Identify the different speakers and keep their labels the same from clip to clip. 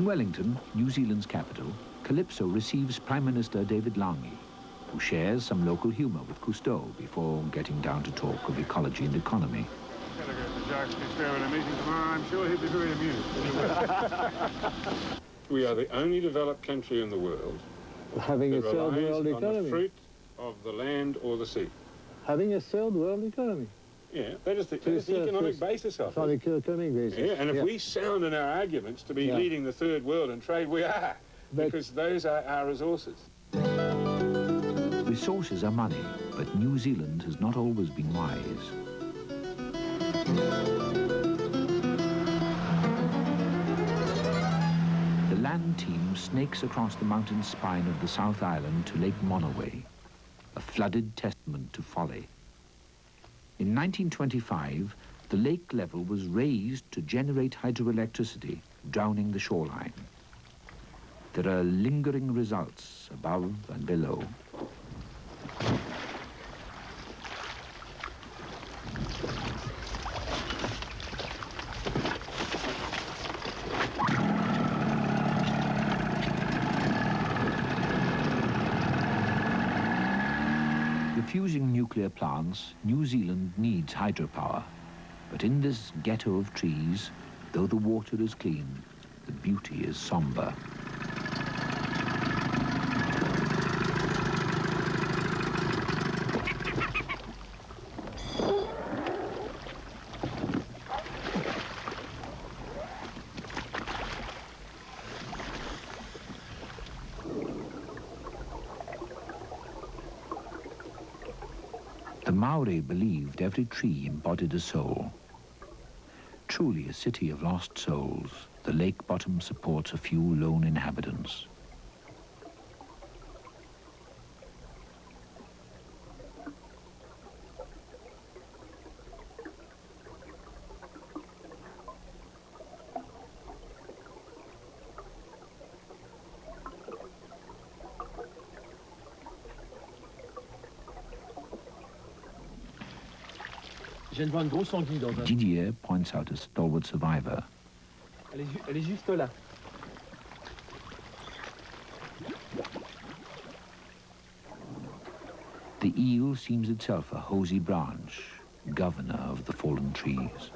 Speaker 1: Wellington, New Zealand's capital, Calypso receives Prime Minister David Lange, who shares some local humour with Cousteau before getting down to talk of ecology and economy.
Speaker 2: I'm going to go to Jacques Cousteau in a meeting tomorrow. I'm sure he'll be very amused. We are the only developed country in the world
Speaker 3: having a
Speaker 2: that
Speaker 3: third
Speaker 2: relies
Speaker 3: world
Speaker 2: on
Speaker 3: economy.
Speaker 2: the fruit of the land or the sea.
Speaker 3: Having a third world economy.
Speaker 2: Yeah, that is the economic basis of it.
Speaker 3: The economic basis.
Speaker 2: Yeah, and if we sound in our arguments to be leading the third world in trade, we are, because those are our resources.
Speaker 1: Resources are money, but New Zealand has not always been wise. The land team snakes across the mountain spine of the South Island to Lake Monowai, a flooded testament to folly. In 1925, the lake level was raised to generate hydroelectricity, drowning the shoreline. There are lingering results above and below. Fusing nuclear plants, New Zealand needs hydropower. But in this ghetto of trees, though the water is clean, the beauty is somber. The Maori believed every tree embodied a soul. Truly a city of lost souls, the lake bottom supports a few lone inhabitants. Didier points out a stalwart survivor.
Speaker 4: Elle est juste là.
Speaker 1: The eel seems itself a hosey branch, governor of the fallen trees.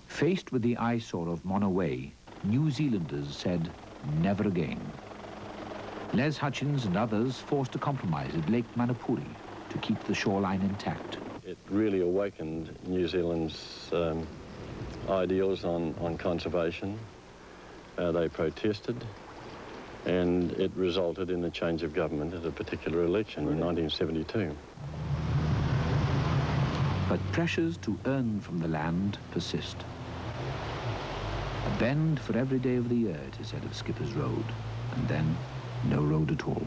Speaker 1: Faced with the eyesore of Monowai, New Zealanders said, never again. Les Hutchins and others forced a compromise at Lake Manapuri to keep the shoreline intact.
Speaker 5: It really awakened New Zealand's ideals on conservation. They protested, and it resulted in the change of government at a particular election in 1972.
Speaker 1: But pressures to earn from the land persist. A bend for every day of the year, it is said of Skipper's Road, and then no road at all.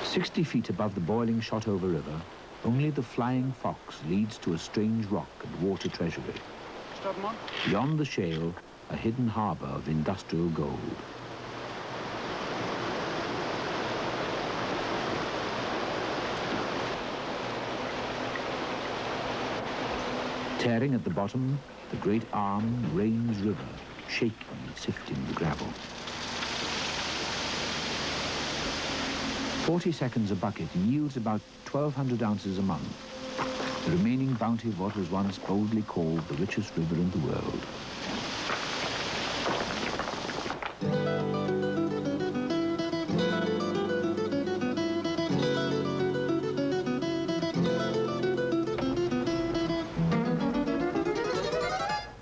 Speaker 1: "60 feet above the boiling Shotover River, only the Flying Fox leads to a strange rock and water treasury. Beyond the shale, a hidden harbour of industrial gold. Tearing at the bottom, the great arm Rains River, shaking and sifting the gravel. 40 seconds a bucket yields about 1,200 ounces a month. The remaining bounty of what was once boldly called the richest river in the world.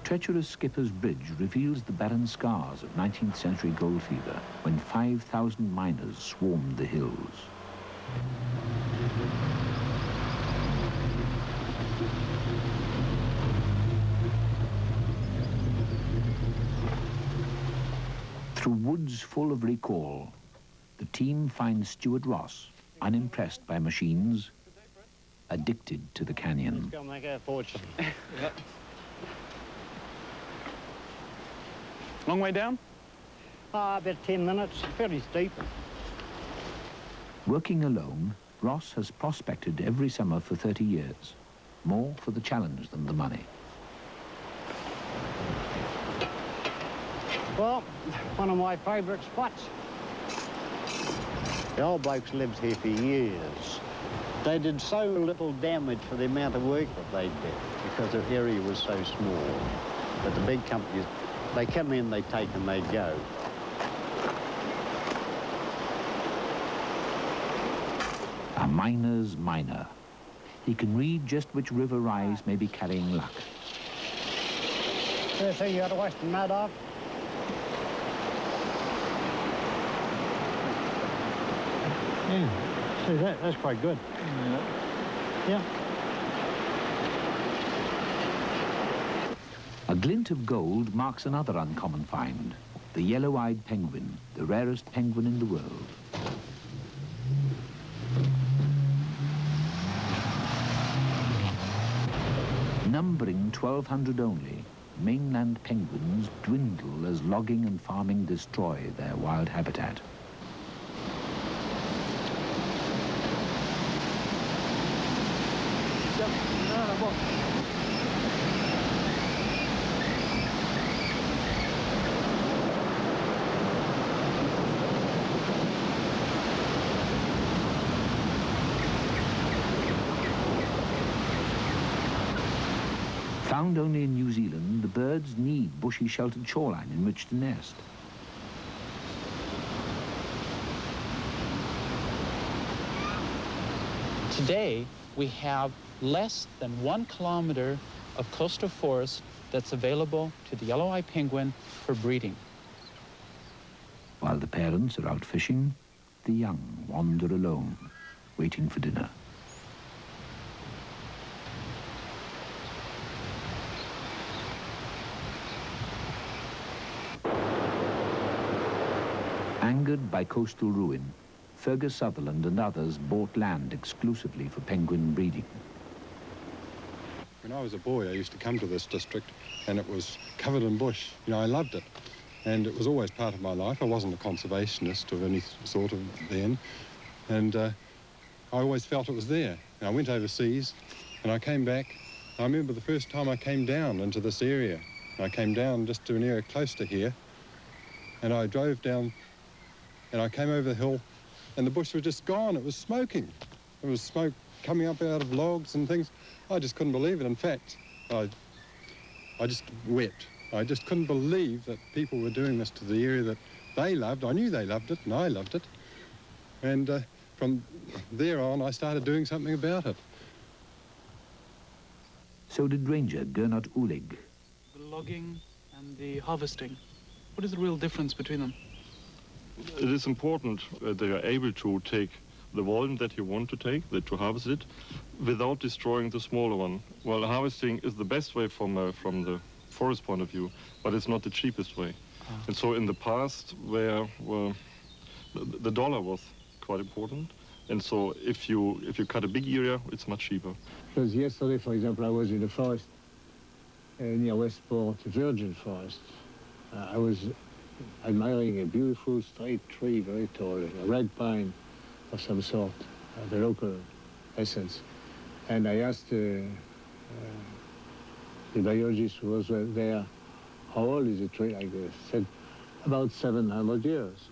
Speaker 1: treacherous Skipper's Bridge reveals the barren scars of 19th century gold fever when 5,000 miners swarmed the hills. Through woods full of recall, the team finds Stuart Ross, unimpressed by machines, addicted to the canyon.
Speaker 6: Let's go make our fortune.
Speaker 4: Yep.
Speaker 7: Long way down?
Speaker 6: About 10 minutes, fairly steep.
Speaker 1: Working alone, Ross has prospected every summer for 30 years, more for the challenge than the money.
Speaker 6: Well, one of my favourite spots. The old blokes lived here for years. They did so little damage for the amount of work that they did because the area was so small. But the big companies, they come in, they take and they go.
Speaker 1: A miner's miner. He can read just which river rise may be carrying luck.
Speaker 6: First thing you got to wash the mud off. Yeah, see that's quite good. Yeah.
Speaker 1: A glint of gold marks another uncommon find, the yellow-eyed penguin, the rarest penguin in the world. Numbering 1,200 only, mainland penguins dwindle as logging and farming destroy their wild habitat. Found only in New Zealand, the birds need bushy sheltered shoreline in which to nest.
Speaker 7: Today, we have less than 1 kilometer of coastal forest that's available to the yellow-eyed penguin for breeding.
Speaker 1: While the parents are out fishing, the young wander alone, waiting for dinner. Angered by coastal ruin, Fergus Sutherland and others bought land exclusively for penguin breeding.
Speaker 8: When I was a boy, I used to come to this district and it was covered in bush. You know, I loved it. And it was always part of my life. I wasn't a conservationist of any sort of then. And I always felt it was there. And I went overseas and I came back. I remember the first time I came down into this area. I came down just to an area close to here. And I drove down and I came over the hill and the bush was just gone. It was smoking. There was smoke coming up out of logs and things. I just couldn't believe it. In fact, I just wept. I just couldn't believe that people were doing this to the area that they loved. I knew they loved it and I loved it. And from there on, I started doing something about it.
Speaker 1: So did Ranger Gernot Ulig.
Speaker 9: The logging and the harvesting, what is the real difference between them?
Speaker 10: It is important that they are able to take the volume that you want to take, to harvest it, without destroying the smaller one. Well, harvesting is the best way from the forest point of view, but it's not the cheapest way. And so in the past, where the dollar was quite important, and so if you cut a big area, it's much cheaper.
Speaker 3: Because yesterday, for example, I was in the forest near Westport, virgin forest. I was admiring a beautiful straight tree, very tall, a red pine of some sort, the local essence. And I asked the biologist who was there, how old is a tree like this? Said, about 700 years.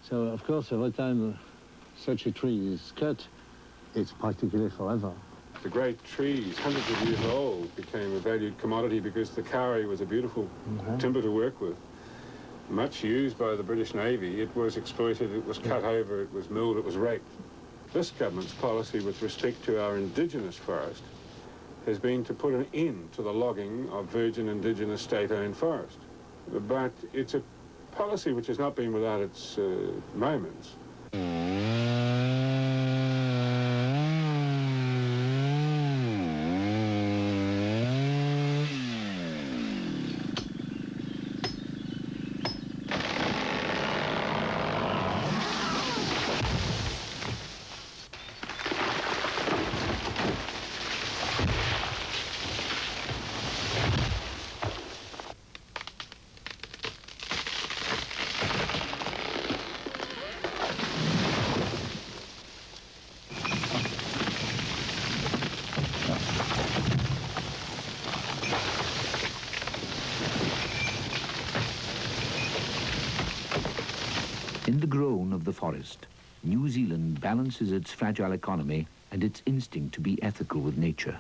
Speaker 3: So, of course, every time such a tree is cut, it's practically forever.
Speaker 2: The great trees, hundreds of years old, became a valued commodity because the kauri was a beautiful timber to work with. Much used by the British Navy, it was exploited, it was cut over, it was milled, it was raked. This government's policy with respect to our indigenous forest has been to put an end to the logging of virgin indigenous state-owned forest. But it's a policy which has not been without its moments.
Speaker 1: In the groan of the forest, New Zealand balances its fragile economy and its instinct to be ethical with nature.